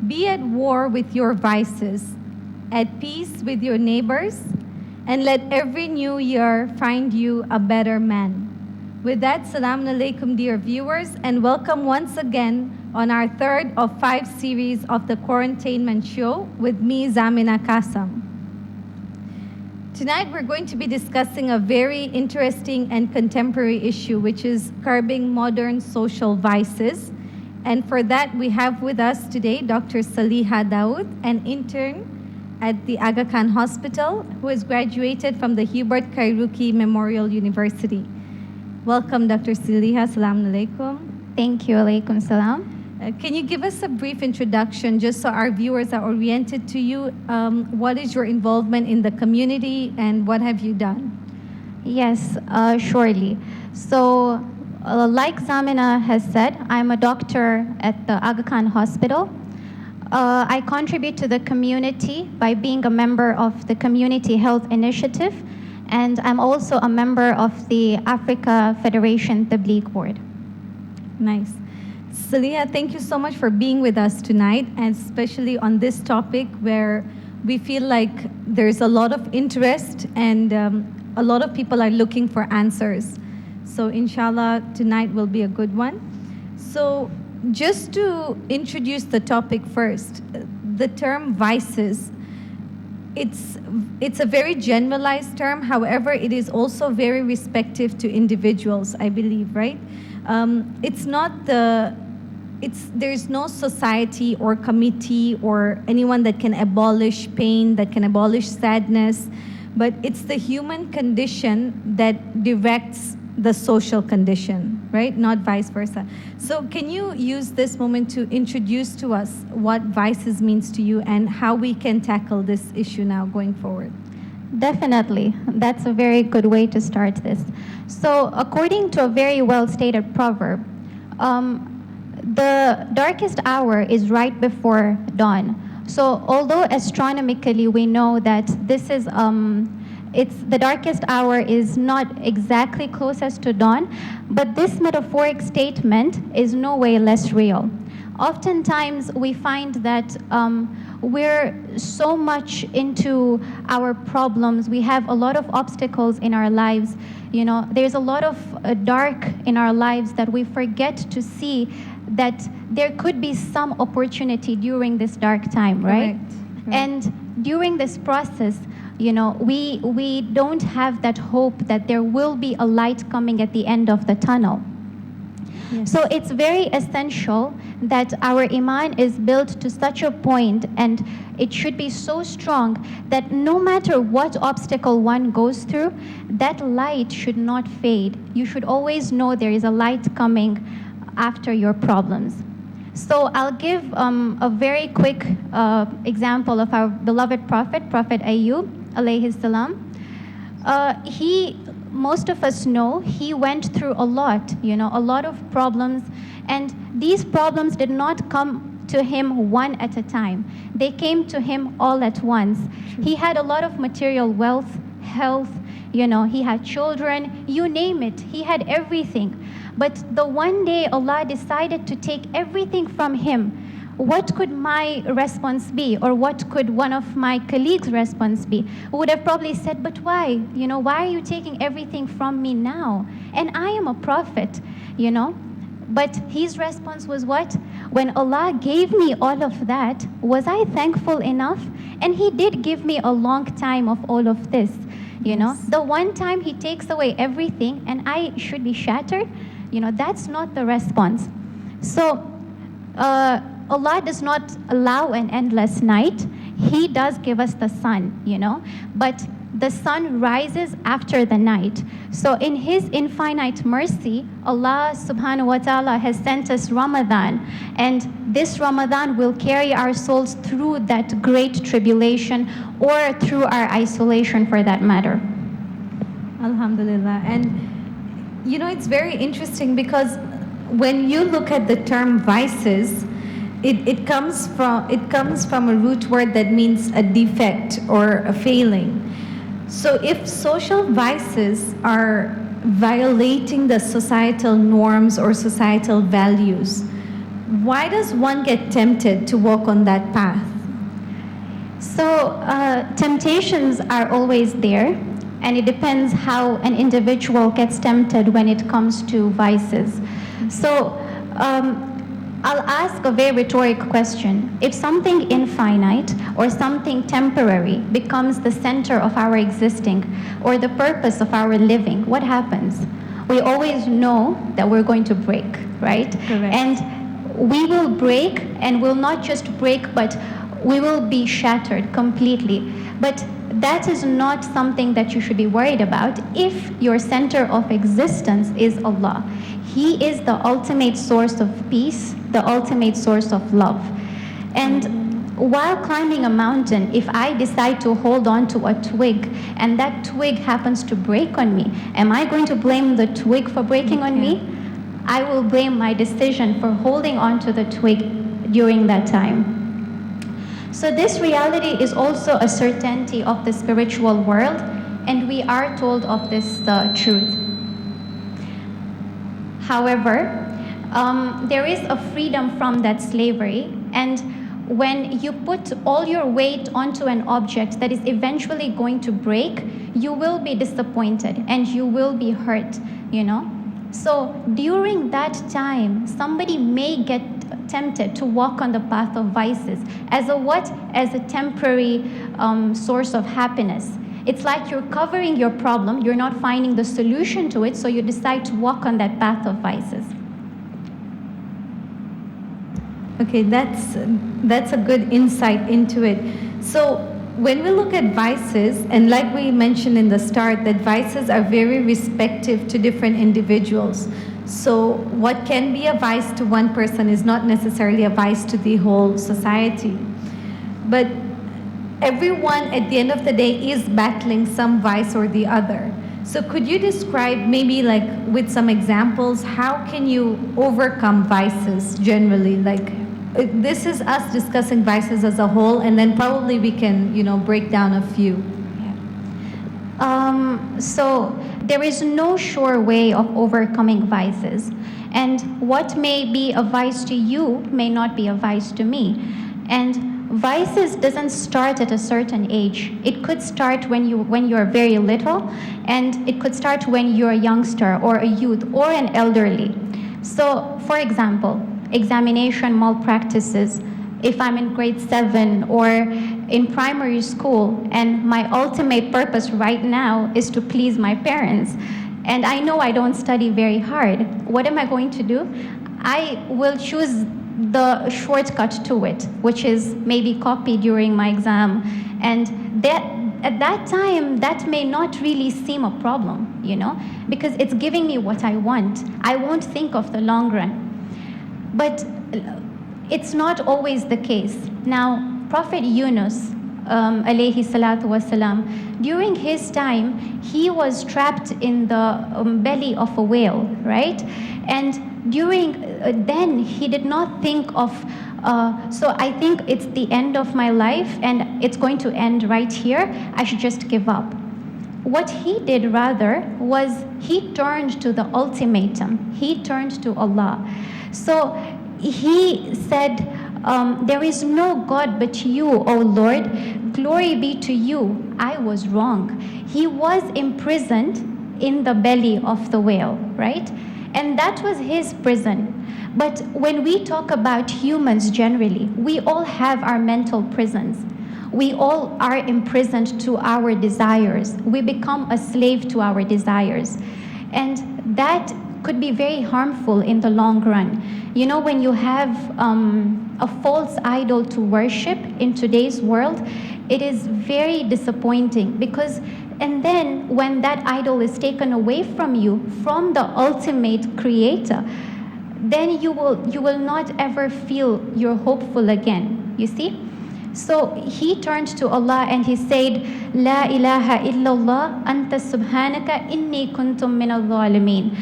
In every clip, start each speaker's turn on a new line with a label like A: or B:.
A: Be at war with your vices, at peace with your neighbors, and let every new year find you a better man. With that, Salaam Alaikum, dear viewers, and welcome once again on our third of 5 series of the Quarantainment show with me, Zamina Kasam. Tonight, we're going to be discussing a very interesting and contemporary issue, which is curbing modern social vices. And for that, we have with us today Dr. Saliha Dawood, an intern at the Aga Khan Hospital, who has graduated from the Hubert Kairuki Memorial University. Welcome, Dr. Saliha. Assalamu alaikum.
B: Thank you. Alaikum salam.
A: Can you give us a brief introduction, just so our viewers are oriented to you? What is your involvement in the community and what have you done?
B: Yes, surely. So, like Zamina has said, I'm a doctor at the Aga Khan Hospital. I contribute to the community by being a member of the Community Health Initiative, and I'm also a member of the Africa Federation Tabligh Board.
A: Nice. Saliha, thank you so much for being with us tonight, and especially on this topic where we feel like there's a lot of interest and a lot of people are looking for answers. So inshallah, tonight will be a good one. So just to introduce the topic first, the term vices, it's a very generalized term. However, it is also very respective to individuals, I believe, right? There's no society or committee or anyone that can abolish pain, that can abolish sadness, but it's the human condition that directs the social condition, right? Not vice versa. So can you use this moment to introduce to us what vices means to you and how we can tackle this issue now going forward?
B: Definitely. That's a very good way to start this. So, according to a very well-stated proverb, the darkest hour is right before dawn. So, although astronomically we know that this is the darkest hour is not exactly closest to dawn, but this metaphoric statement is no way less real. Oftentimes, we find that we're so much into our problems. We have a lot of obstacles in our lives. You know, there's a lot of dark in our lives that we forget to see that there could be some opportunity during this dark time, right?
A: Correct.
B: And during this process, you know, we don't have that hope that there will be a light coming at the end of the tunnel.
A: Yes.
B: So it's very essential that our iman is built to such a point, and it should be so strong that no matter what obstacle one goes through, that light should not fade. You should always know there is a light coming after your problems. So I'll give a very quick example of our beloved Prophet Ayub, Alayhis-Salam. Most of us know he went through a lot of problems, and these problems did not come to him one at a time. They came to him all at once. He had a lot of material wealth, health, he had children, you name it, he had everything. But the one day Allah decided to take everything from him. What could my response be, or what could one of my colleagues' response be? Who would have probably said, but why? Why are you taking everything from me now? And I am a prophet, But his response was what? When Allah gave me all of that, was I thankful enough? And he did give me a long time of all of this,
A: Yes.
B: The one time he takes away everything and I should be shattered, that's not the response. So, Allah does not allow an endless night. He does give us the sun, but the sun rises after the night. So in His infinite mercy, Allah subhanahu wa ta'ala has sent us Ramadan, and this Ramadan will carry our souls through that great tribulation or through our isolation for that matter.
A: Alhamdulillah. And it's very interesting because when you look at the term vices, it comes from a root word that means a defect or a failing. So if social vices are violating the societal norms or societal values, Why does one get tempted to walk on that path?
B: So temptations are always there, and it depends how an individual gets tempted when it comes to vices. So I'll ask a very rhetoric question. If something infinite or something temporary becomes the center of our existing or the purpose of our living, what happens? We always know that we're going to break, right?
A: Correct.
B: And we will break, and will not just break, but we will be shattered completely. But that is not something that you should be worried about if your center of existence is Allah. He is the ultimate source of peace, the ultimate source of love. And while climbing a mountain, if I decide to hold on to a twig and that twig happens to break on me, am I going to blame the twig for breaking on me? I will blame my decision for holding on to the twig during that time. So this reality is also a certainty of the spiritual world, and we are told of this truth. However, there is a freedom from that slavery, and when you put all your weight onto an object that is eventually going to break, you will be disappointed and you will be hurt, you know? So during that time, somebody may get tempted to walk on the path of vices as a what? As a temporary source of happiness. It's like you're covering your problem, you're not finding the solution to it, so you decide to walk on that path of vices.
A: Okay, that's a good insight into it. So when we look at vices, and like we mentioned in the start, that vices are very respective to different individuals. So what can be a vice to one person is not necessarily a vice to the whole society. But everyone at the end of the day is battling some vice or the other. So could you describe, maybe like with some examples, how can you overcome vices generally? Like, this is us discussing vices as a whole, and then probably we can, break down a few.
B: So there is no sure way of overcoming vices. And what may be a vice to you may not be a vice to me. And vices doesn't start at a certain age. It could start when you're very little, and it could start when you're a youngster or a youth or an elderly. So, for example, examination malpractices. If I'm in grade 7 or in primary school, and my ultimate purpose right now is to please my parents, and I know I don't study very hard, what am I going to do? I will choose the shortcut to it, which is maybe copy during my exam. And that at that time, that may not really seem a problem, because it's giving me what I want. I won't think of the long run. But it's not always the case. Now, Prophet Yunus, Alayhis-Salam, during his time, he was trapped in the belly of a whale, right? And during then, he did not think of, so I think it's the end of my life and it's going to end right here. I should just give up. What he did rather was he turned to the ultimatum. He turned to Allah. So he said, there is no God but you, O Lord. Glory be to you. I was wrong. He was imprisoned in the belly of the whale, right? And that was his prison. But when we talk about humans generally, we all have our mental prisons. We all are imprisoned to our desires. We become a slave to our desires. And that could be very harmful in the long run. When you have a false idol to worship in today's world, it is very disappointing because, and then when that idol is taken away from you, from the ultimate creator, then you will not ever feel you're hopeful again, you see? So he turned to Allah and he said, La ilaha illallah anta subhanaka inni kuntum min al-zalimin.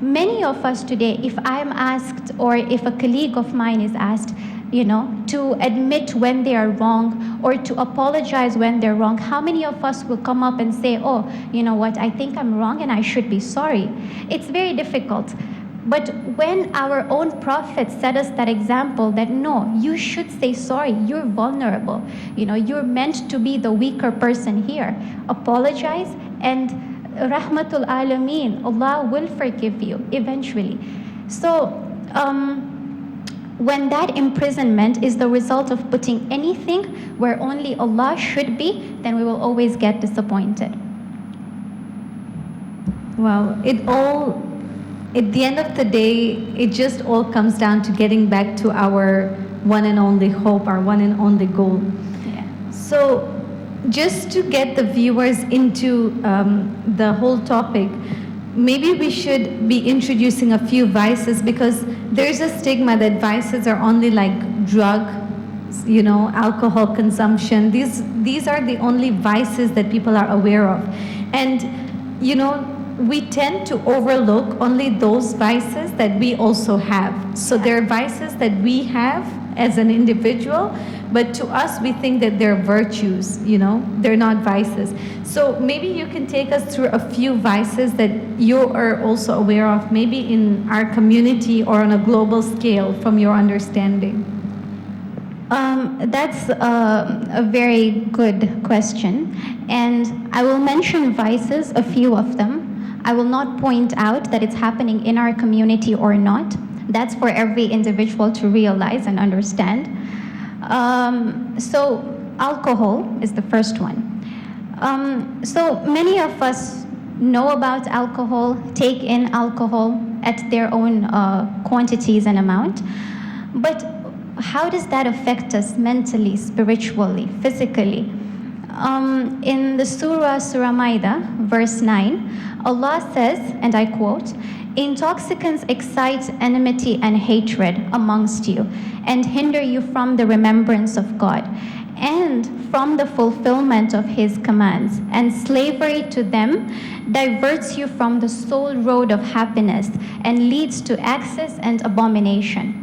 B: Many of us today, if I'm asked or if a colleague of mine is asked, to admit when they are wrong or to apologize when they're wrong, how many of us will come up and say, oh, you know what, I think I'm wrong and I should be sorry? It's very difficult. But when our own prophet set us that example that no, you should say sorry, you're vulnerable. You're meant to be the weaker person here. Apologize, and Rahmatul Alameen, Allah will forgive you eventually. So, when that imprisonment is the result of putting anything where only Allah should be, then we will always get disappointed.
A: Wow, at the end of the day, it just all comes down to getting back to our one and only hope, our one and only goal.
B: Yeah.
A: So, just to get the viewers into the whole topic, maybe we should be introducing a few vices, because there's a stigma that vices are only like drug, alcohol consumption. These are the only vices that people are aware of. And, we tend to overlook only those vices that we also have. So there are vices that we have as an individual, but to us, we think that they're virtues, they're not vices. So maybe you can take us through a few vices that you are also aware of, maybe in our community or on a global scale, from your understanding.
B: That's a very good question. And I will mention vices, a few of them. I will not point out that it's happening in our community or not. That's for every individual to realize and understand. So alcohol is the first one. So many of us know about alcohol, take in alcohol at their own quantities and amount. But how does that affect us mentally, spiritually, physically? In the Surah Maida, verse 9, Allah says, and I quote, "Intoxicants excite enmity and hatred amongst you and hinder you from the remembrance of God and from the fulfillment of His commands, and slavery to them diverts you from the sole road of happiness and leads to excess and abomination."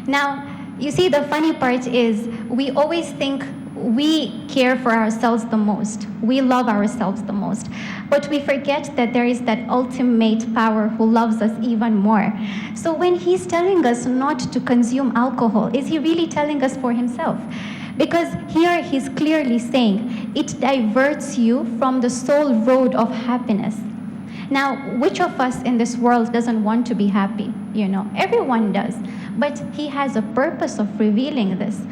B: Now, you see, the funny part is we always think we care for ourselves the most. We love ourselves the most. But we forget that there is that ultimate power who loves us even more. So when He's telling us not to consume alcohol, is He really telling us for Himself? Because here He's clearly saying it diverts you from the sole road of happiness. Now, which of us in this world doesn't want to be happy? Everyone does. But He has a purpose of revealing this.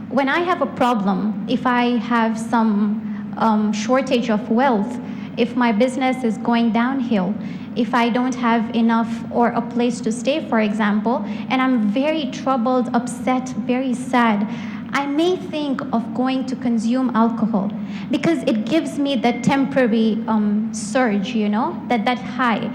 B: When I have a problem, if I have some shortage of wealth, if my business is going downhill, if I don't have enough or a place to stay, for example, and I'm very troubled, upset, very sad, I may think of going to consume alcohol because it gives me that temporary surge, that high.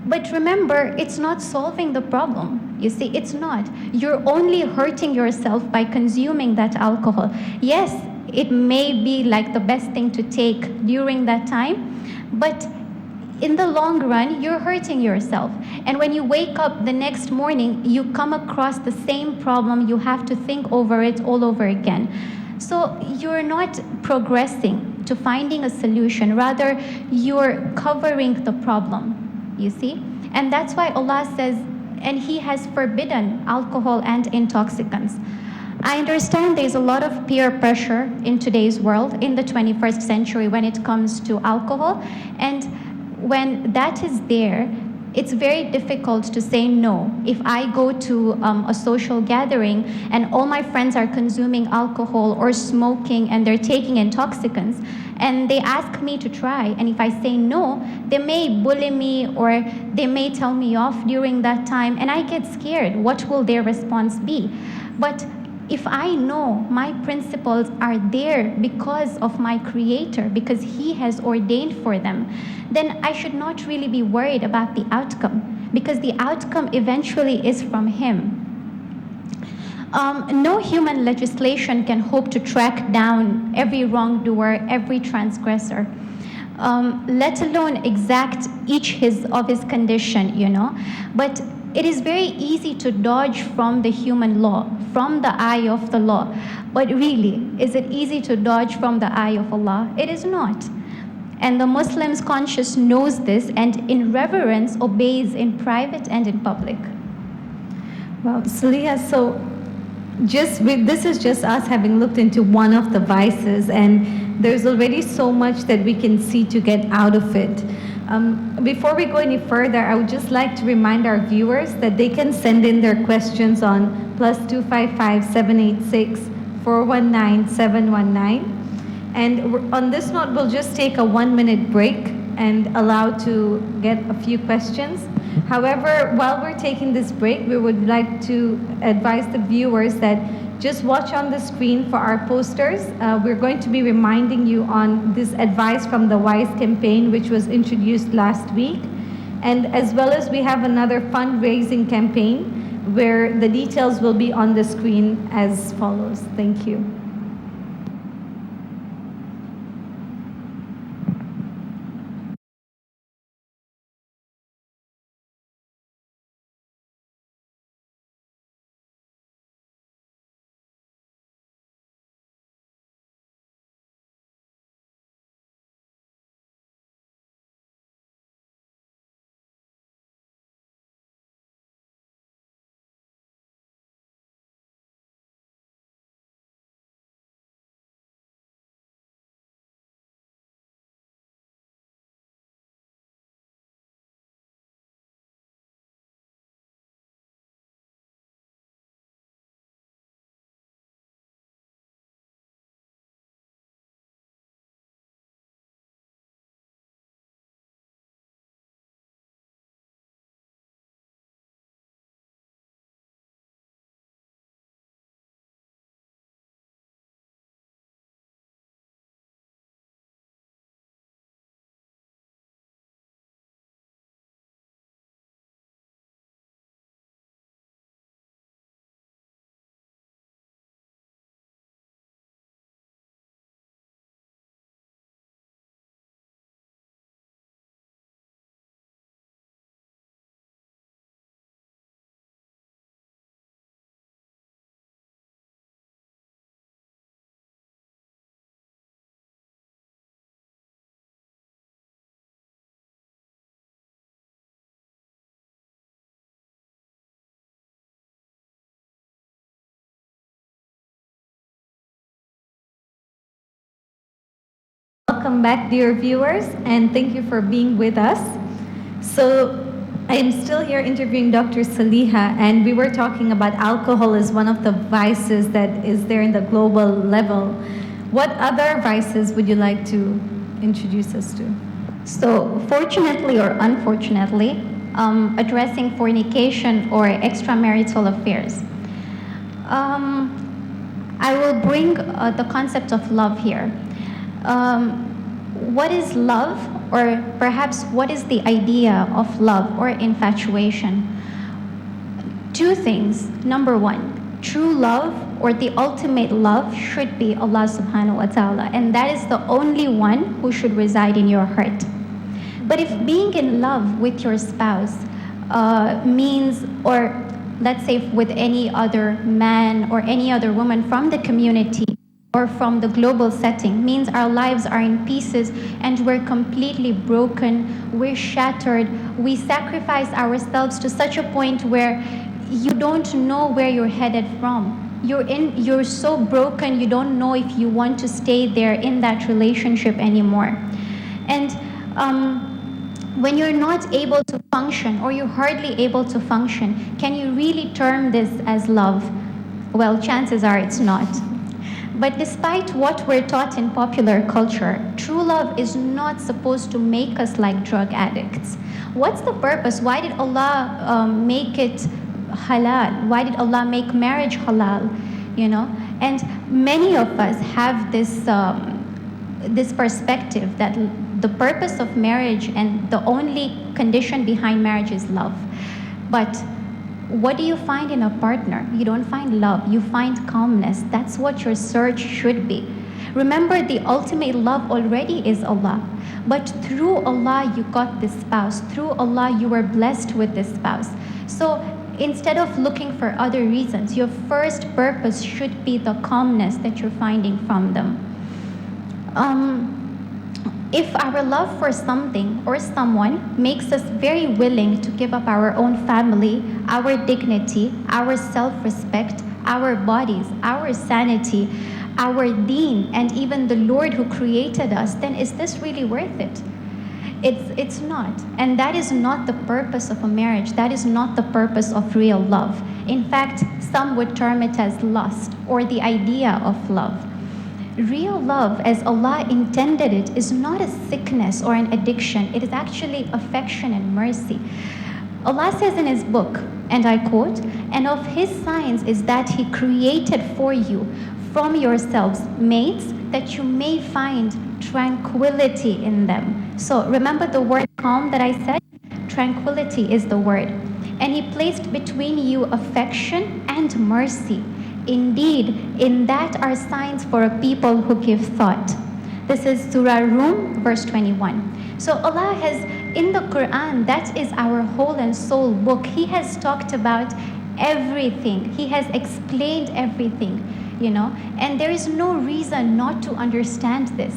B: But remember, it's not solving the problem. You see, it's not. You're only hurting yourself by consuming that alcohol. Yes, it may be like the best thing to take during that time, but in the long run, you're hurting yourself. And when you wake up the next morning, you come across the same problem, you have to think over it all over again. So you're not progressing to finding a solution, rather you're covering the problem. You see? And that's why Allah says, and He has forbidden alcohol and intoxicants. I understand there's a lot of peer pressure in today's world, in the 21st century, when it comes to alcohol. And when that is there, it's very difficult to say no. If I go to a social gathering and all my friends are consuming alcohol or smoking and they're taking intoxicants, and they ask me to try, and if I say no, they may bully me or they may tell me off during that time, and I get scared. What will their response be? But if I know my principles are there because of my Creator, because He has ordained for them, then I should not really be worried about the outcome, because the outcome eventually is from Him. No human legislation can hope to track down every wrongdoer, every transgressor, let alone exact each of his condition, But it is very easy to dodge from the human law, from the eye of the law. But really, is it easy to dodge from the eye of Allah? It is not. And the Muslim's conscience knows this and in reverence obeys in private and in public.
A: Well, Saliha, so this is just us having looked into one of the vices, and there's already so much that we can see to get out of it. Before we go any further, I would just like to remind our viewers that they can send in their questions on +255 786 419 719. And on this note, we'll just take a 1-minute break and allow to get a few questions. However, while we're taking this break, we would like to advise the viewers that just watch on the screen for our posters. We're going to be reminding you on this advice from the WISE campaign, which was introduced last week. And as well as we have another fundraising campaign where the details will be on the screen as follows. Thank you. Welcome back, dear viewers, and thank you for being with us. So, I am still here interviewing Dr. Saliha, and we were talking about alcohol as one of the vices that is there in the global level. What other vices would you like to introduce us to?
B: So, fortunately or unfortunately, addressing fornication or extramarital affairs. I will bring the concept of love here. What is love, or perhaps what is the idea of love or infatuation? Two things. Number one, true love or the ultimate love should be Allah subhanahu wa ta'ala, and that is the only one who should reside in your heart. But if being in love with your spouse means, or let's say with any other man or any other woman from the community or from the global setting, means our lives are in pieces and we're completely broken, we're shattered, we sacrifice ourselves to such a point where you don't know where you're headed from. You're so broken, you don't know if you want to stay there in that relationship anymore. And when you're not able to function, or you're hardly able to function, can you really term this as love? Well, chances are it's not. But despite what we're taught in popular culture, true love is not supposed to make us like drug addicts. What's the purpose? Why did Allah make it halal? Why did Allah make marriage halal? You know, and many of us have this this perspective that the purpose of marriage and the only condition behind marriage is love. But what do you find in a partner? You don't find love, you find calmness. That's what your search should be. Remember, the ultimate love already is Allah. But through Allah, you got this spouse. Through Allah, you were blessed with this spouse. So instead of looking for other reasons, your first purpose should be the calmness that you're finding from them. If our love for something or someone makes us very willing to give up our own family, our dignity, our self-respect, our bodies, our sanity, our deen, and even the Lord who created us, then is this really worth it? It's not. And that is not the purpose of a marriage. That is not the purpose of real love. In fact, some would term it as lust or the idea of love. Real love, as Allah intended it, is not a sickness or an addiction. It is actually affection and mercy. Allah says in His book, and I quote, "And of His signs is that He created for you from yourselves mates that you may find tranquility in them." So remember the word calm that I said? Tranquility is the word. "And He placed between you affection and mercy. Indeed, in that are signs for a people who give thought." This is Surah Rum, verse 21. So Allah has, in the Quran, that is our whole and soul book. He has talked about everything. He has explained everything, and there is no reason not to understand this.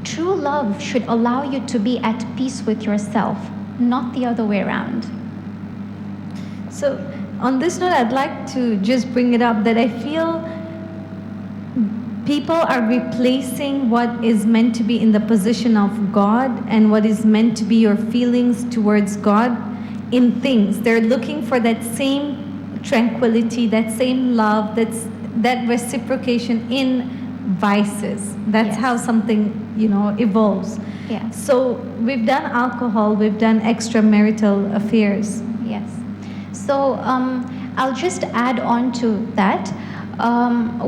B: True love should allow you to be at peace with yourself, not the other way around.
A: So on this note, I'd like to just bring it up that I feel people are replacing what is meant to be in the position of God and what is meant to be your feelings towards God in things. They're looking for that same tranquility, that same love, that reciprocation in vices. That's how something, evolves.
B: Yeah.
A: So we've done alcohol, we've done extramarital affairs.
B: Yes. So I'll just add on to that.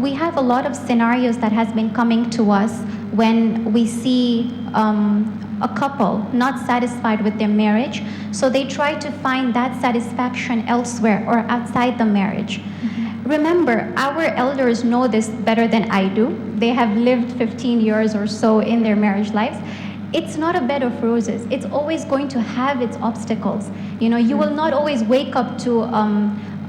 B: We have a lot of scenarios that has been coming to us when we see a couple not satisfied with their marriage, so they try to find that satisfaction elsewhere or outside the marriage. Remember, our elders know this better than I do. They have lived 15 years or so in their marriage lives. It's not a bed of roses. It's always going to have its obstacles. You will not always wake up to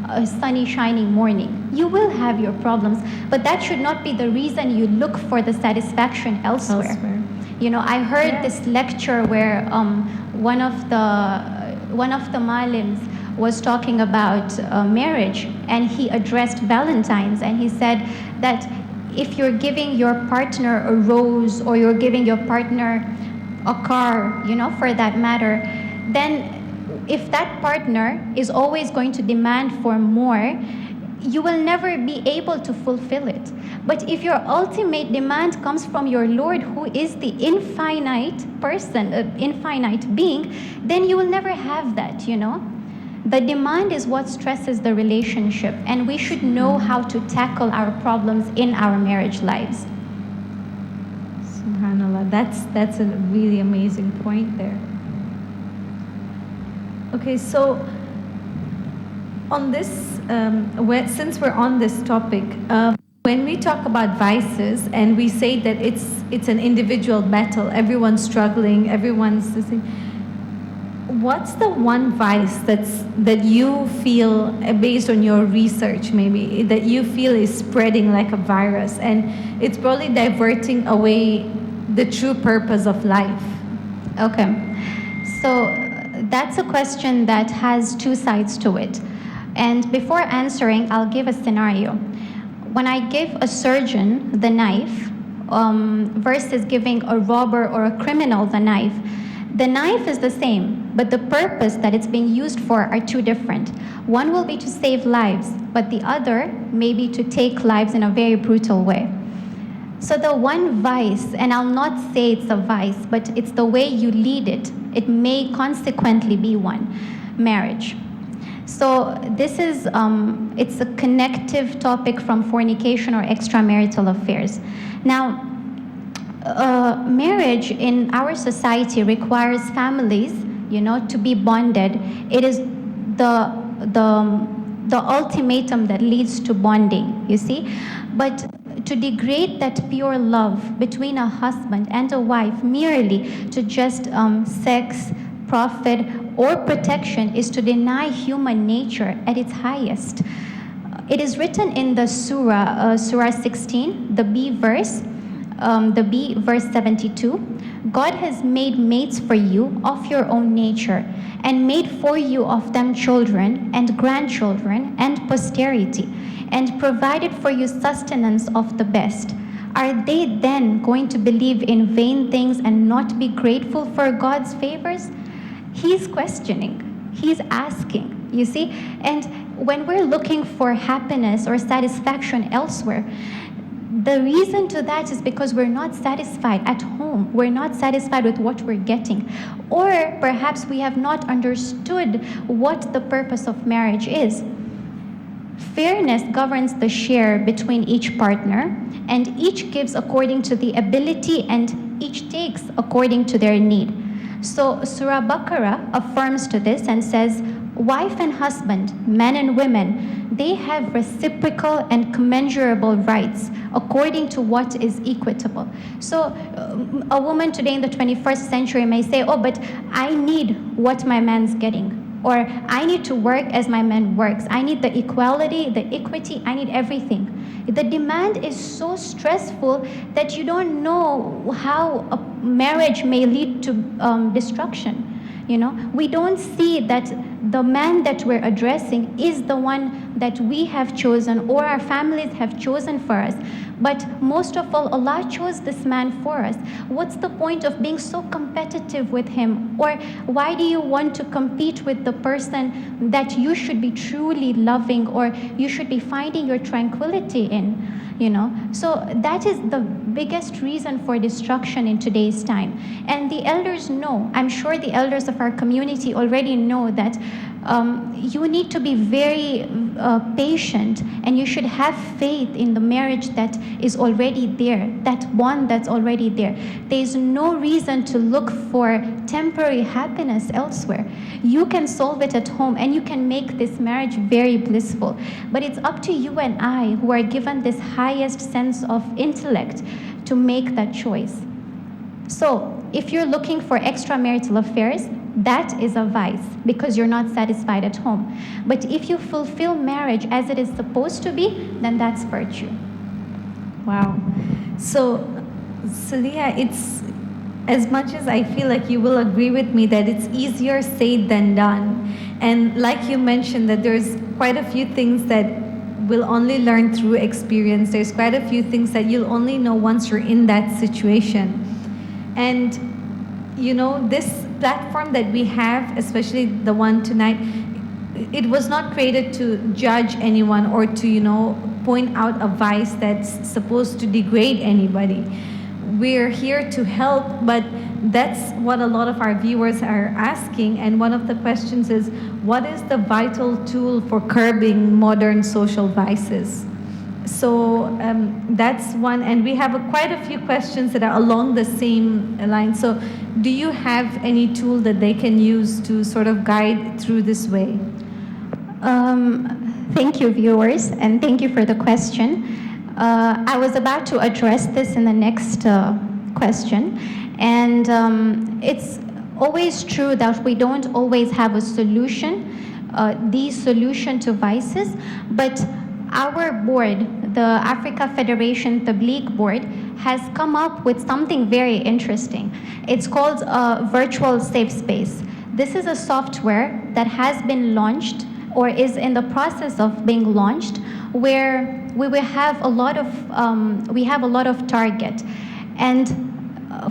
B: a sunny, shining morning. You will have your problems, but that should not be the reason you look for the satisfaction elsewhere. I heard this lecture where one of the malims was talking about marriage, and he addressed Valentine's, and he said that if you're giving your partner a rose or you're giving your partner a car, for that matter, then if that partner is always going to demand for more, you will never be able to fulfill it. But if your ultimate demand comes from your Lord, who is the infinite person, infinite being, then you will never have that, The demand is what stresses the relationship, and we should know how to tackle our problems in our marriage lives.
A: SubhanAllah, that's a really amazing point there. Okay, so on this, since we're on this topic, when we talk about vices and we say that it's an individual battle, everyone's struggling, everyone's listening, what's the one vice that you feel, based on your research maybe, that you feel is spreading like a virus and it's probably diverting away the true purpose of life?
B: Okay, so that's a question that has two sides to it. And before answering, I'll give a scenario. When I give a surgeon the knife versus giving a robber or a criminal the knife is the same, but the purpose that it's being used for are two different. One will be to save lives, but the other may be to take lives in a very brutal way. So the one vice, and I'll not say it's a vice, but it's the way you lead it. It may consequently be one, marriage. So this is, it's a connective topic from fornication or extramarital affairs. Now, marriage in our society requires families, to be bonded. It is the ultimatum that leads to bonding, you see. But to degrade that pure love between a husband and a wife merely to just sex, profit, or protection is to deny human nature at its highest. It is written in the Surah 16, the B verse, verse 72. God has made mates for you of your own nature, and made for you of them children and grandchildren and posterity, and provided for you sustenance of the best. Are they then going to believe in vain things and not be grateful for God's favors? He's questioning, he's asking, you see? And when we're looking for happiness or satisfaction elsewhere, the reason to that is because we're not satisfied at home. We're not satisfied with what we're getting. Or perhaps we have not understood what the purpose of marriage is. Fairness governs the share between each partner, and each gives according to the ability and each takes according to their need. So Surah Baqarah affirms to this and says, wife and husband, men and women, they have reciprocal and commensurable rights according to what is equitable. So a woman today in the 21st century may say, oh, but I need what my man's getting. Or I need to work as my man works. I need the equality, the equity, I need everything. The demand is so stressful that you don't know how a marriage may lead to destruction. You know, we don't see that the man that we're addressing is the one that we have chosen or our families have chosen for us. But most of all, Allah chose this man for us. What's the point of being so competitive with him? Or why do you want to compete with the person that you should be truly loving or you should be finding your tranquility in? You know, so that is the biggest reason for destruction in today's time. And the elders know, I'm sure the elders of our community already know that you need to be very patient, and you should have faith in the marriage that is already there, that one that's already there. There's no reason to look for temporary happiness elsewhere. You can solve it at home, and you can make this marriage very blissful. But it's up to you and I, who are given this highest sense of intellect, to make that choice. So if you're looking for extramarital affairs, that is a vice because you're not satisfied at home. But if you fulfill marriage as it is supposed to be, then that's virtue.
A: Wow. So, Saliha, it's, as much as I feel like you will agree with me that it's easier said than done. And like you mentioned, that there's quite a few things that we'll only learn through experience. There's quite a few things that you'll only know once you're in that situation. And, you know, this platform that we have, especially the one tonight, it was not created to judge anyone or to, you know, point out a vice that's supposed to degrade anybody. We're here to help, but that's what a lot of our viewers are asking. And one of the questions is, what is the vital tool for curbing modern social vices? So that's one, and we have quite a few questions that are along the same line. So do you have any tool that they can use to sort of guide through this way?
B: Thank you, viewers, and thank you for the question. I was about to address this in the next question, and it's always true that we don't always have a solution, the solution to vices, but our board, the Africa Federation Tabligh Board, has come up with something very interesting. It's called Virtual Safe Space. This is a software that has been launched or is in the process of being launched, where we will have a lot of target. And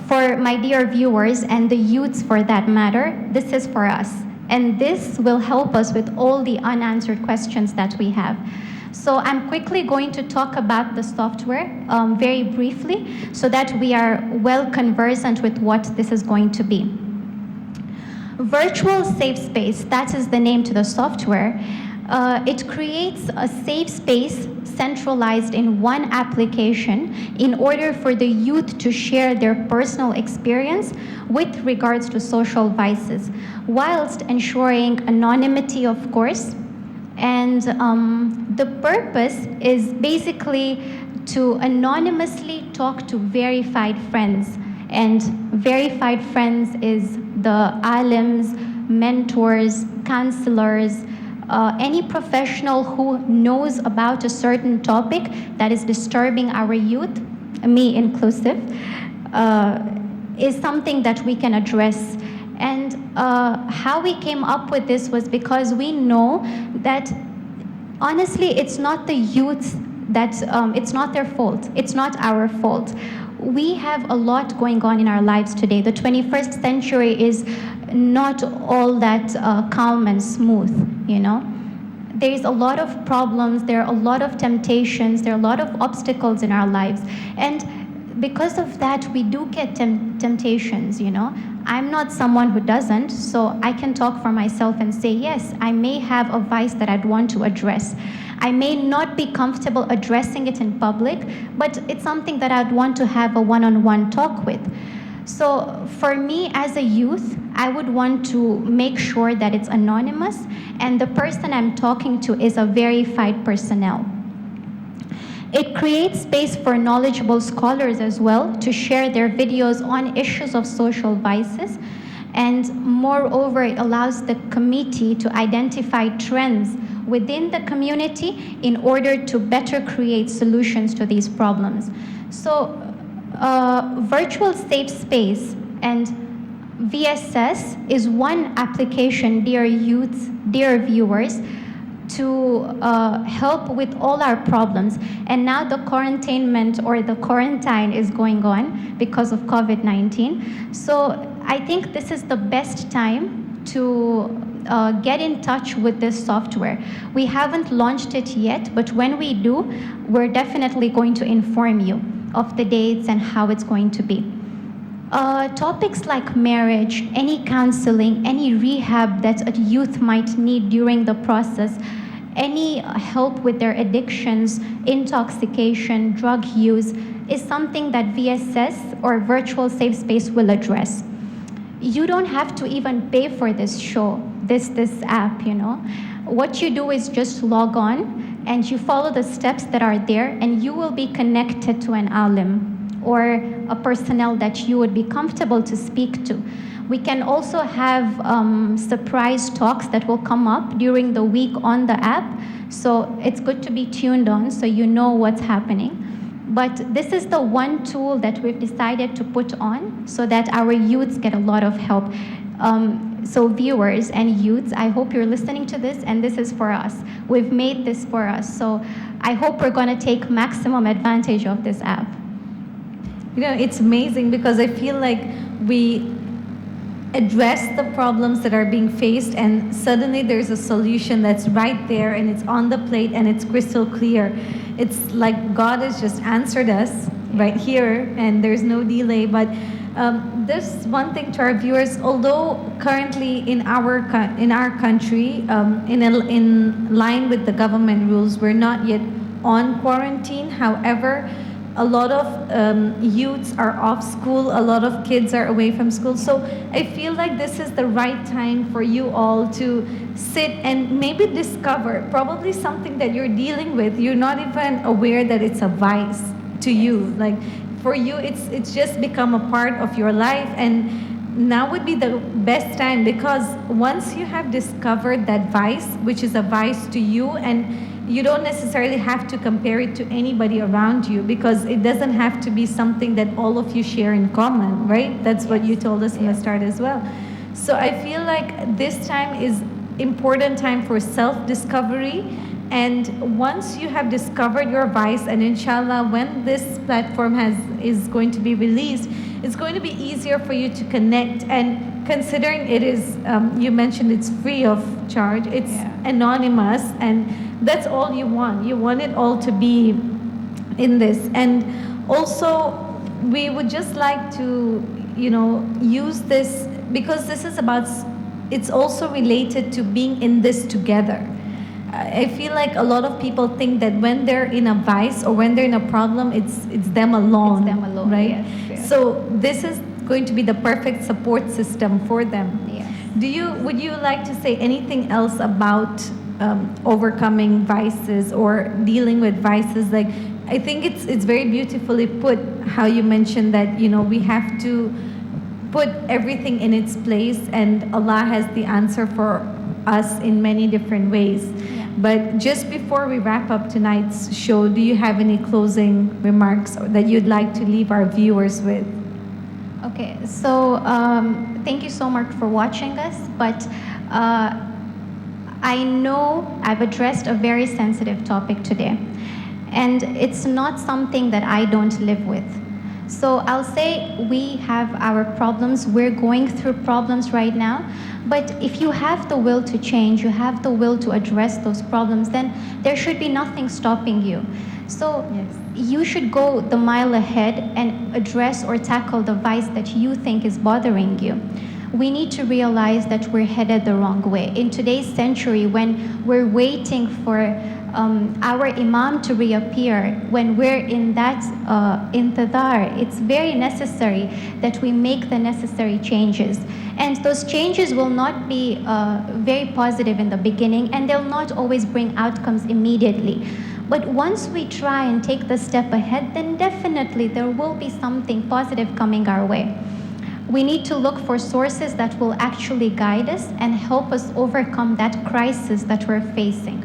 B: for my dear viewers and the youths for that matter, this is for us. And this will help us with all the unanswered questions that we have. So I'm quickly going to talk about the software very briefly so that we are well conversant with what this is going to be. Virtual Safe Space, that is the name to the software. It creates a safe space centralized in one application in order for the youth to share their personal experience with regards to social vices, whilst ensuring anonymity, of course. And the purpose is basically to anonymously talk to verified friends. And verified friends is the alims, mentors, counselors, any professional who knows about a certain topic that is disturbing our youth, me inclusive, is something that we can address. And how we came up with this was because we know that honestly, it's not the youth that, it's not their fault. It's not our fault. We have a lot going on in our lives today. The 21st century is not all that calm and smooth, you know. There's a lot of problems, there are a lot of temptations, there are a lot of obstacles in our lives. And because of that, we do get temptations, you know. I'm not someone who doesn't, so I can talk for myself and say, yes, I may have a vice that I'd want to address. I may not be comfortable addressing it in public, but it's something that I'd want to have a one-on-one talk with. So for me as a youth, I would want to make sure that it's anonymous and the person I'm talking to is a verified personnel. It creates space for knowledgeable scholars as well to share their videos on issues of social vices. And moreover, it allows the committee to identify trends within the community in order to better create solutions to these problems. So virtual safe space and VSS is one application, dear youth, dear viewers, to help with all our problems. And now the quarantainment or the quarantine is going on because of COVID-19. So I think this is the best time to get in touch with this software. We haven't launched it yet, but when we do, we're definitely going to inform you of the dates and how it's going to be. Topics like marriage, any counseling, any rehab that a youth might need during the process, any help with their addictions, intoxication, drug use, is something that VSS or Virtual Safe Space will address. You don't have to even pay for this show, this app, you know. What you do is just log on and you follow the steps that are there and you will be connected to an alim or a personnel that you would be comfortable to speak to. We can also have surprise talks that will come up during the week on the app. So it's good to be tuned on so you know what's happening. But this is the one tool that we've decided to put on so that our youths get a lot of help. So viewers and youths, I hope you're listening to this and this is for us. We've made this for us. So I hope we're gonna take maximum advantage of this app.
A: You know, it's amazing because I feel like we address the problems that are being faced and suddenly there's a solution that's right there and it's on the plate and it's crystal clear. It's like God has just answered us right here and there's no delay. But there's one thing to our viewers, although currently in our country, in line with the government rules, we're not yet on quarantine. However, a lot of youths are off school, a lot of kids are away from school. So I feel like this is the right time for you all to sit and maybe discover probably something that you're dealing with. You're not even aware that it's a vice to you. Like for you, it's just become a part of your life. And now would be the best time because once you have discovered that vice, which is a vice to you, and you don't necessarily have to compare it to anybody around you because it doesn't have to be something that all of you share in common, right? That's what you told us in the start as well. So I feel like this time is important time for self-discovery. And once you have discovered your vice, and inshallah, when this platform is going to be released, it's going to be easier for you to connect. And considering it is, you mentioned it's free of charge, it's anonymous, and that's all you want. You want it all to be in this. And also, we would just like to, you know, use this because this is about, it's also related to being in this together. I feel like a lot of people think that when they're in a vice or when they're in a problem, it's them alone.
B: It's them alone,
A: right?
B: yes.
A: So this is going to be the perfect support system for them.
B: Yes.
A: Would you like to say anything else about overcoming vices or dealing with vices? Like, I think it's very beautifully put how you mentioned that, you know, we have to put everything in its place and Allah has the answer for us in many different ways. But just before we wrap up tonight's show, do you have any closing remarks that you'd like to leave our viewers with?
B: Okay, so thank you so much for watching us, but I know I've addressed a very sensitive topic today, and it's not something that I don't live with. So I'll say we have our problems, we're going through problems right now, but if you have the will to change, you have the will to address those problems, then there should be nothing stopping you. So
A: Yes.
B: you should go the mile ahead and address or tackle the vice that you think is bothering you. We need to realize that we're headed the wrong way. In today's century, when we're waiting for our imam to reappear, when we're in that intidar, it's very necessary that we make the necessary changes. And those changes will not be very positive in the beginning, and they'll not always bring outcomes immediately. But once we try and take the step ahead, then definitely there will be something positive coming our way. We need to look for sources that will actually guide us and help us overcome that crisis that we're facing.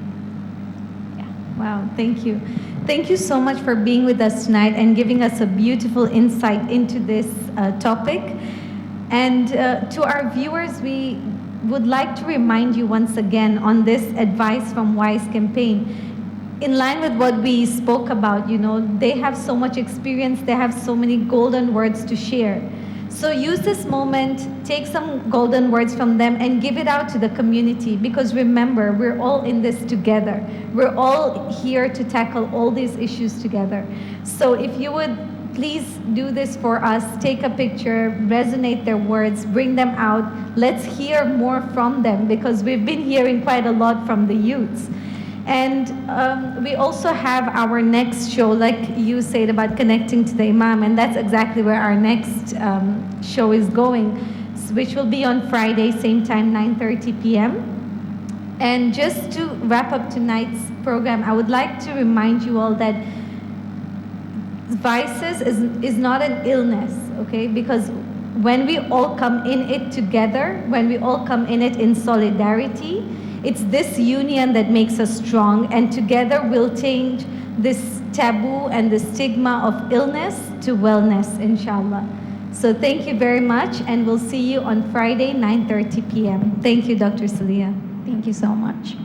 A: Wow, thank you. Thank you so much for being with us tonight and giving us a beautiful insight into this topic. And to our viewers, we would like to remind you once again on this Advice from Wise campaign. In line with what we spoke about, they have so much experience, they have so many golden words to share. So use this moment, take some golden words from them and give it out to the community, because remember, we're all in this together. We're all here to tackle all these issues together. So if you would please do this for us, take a picture, resonate their words, bring them out. Let's hear more from them, because we've been hearing quite a lot from the youths. And we also have our next show, like you said, about connecting to the Imam, and that's exactly where our next show is going, which will be on Friday, same time, 9:30 p.m. And just to wrap up tonight's program, I would like to remind you all that vices is not an illness, okay? Because when we all come in it together, when we all come in it in solidarity, it's this union that makes us strong, and together we'll change this taboo and the stigma of illness to wellness, inshallah. So thank you very much, and we'll see you on Friday, 9:30 p.m. Thank you, Dr. Saliha.
B: Thank you so much.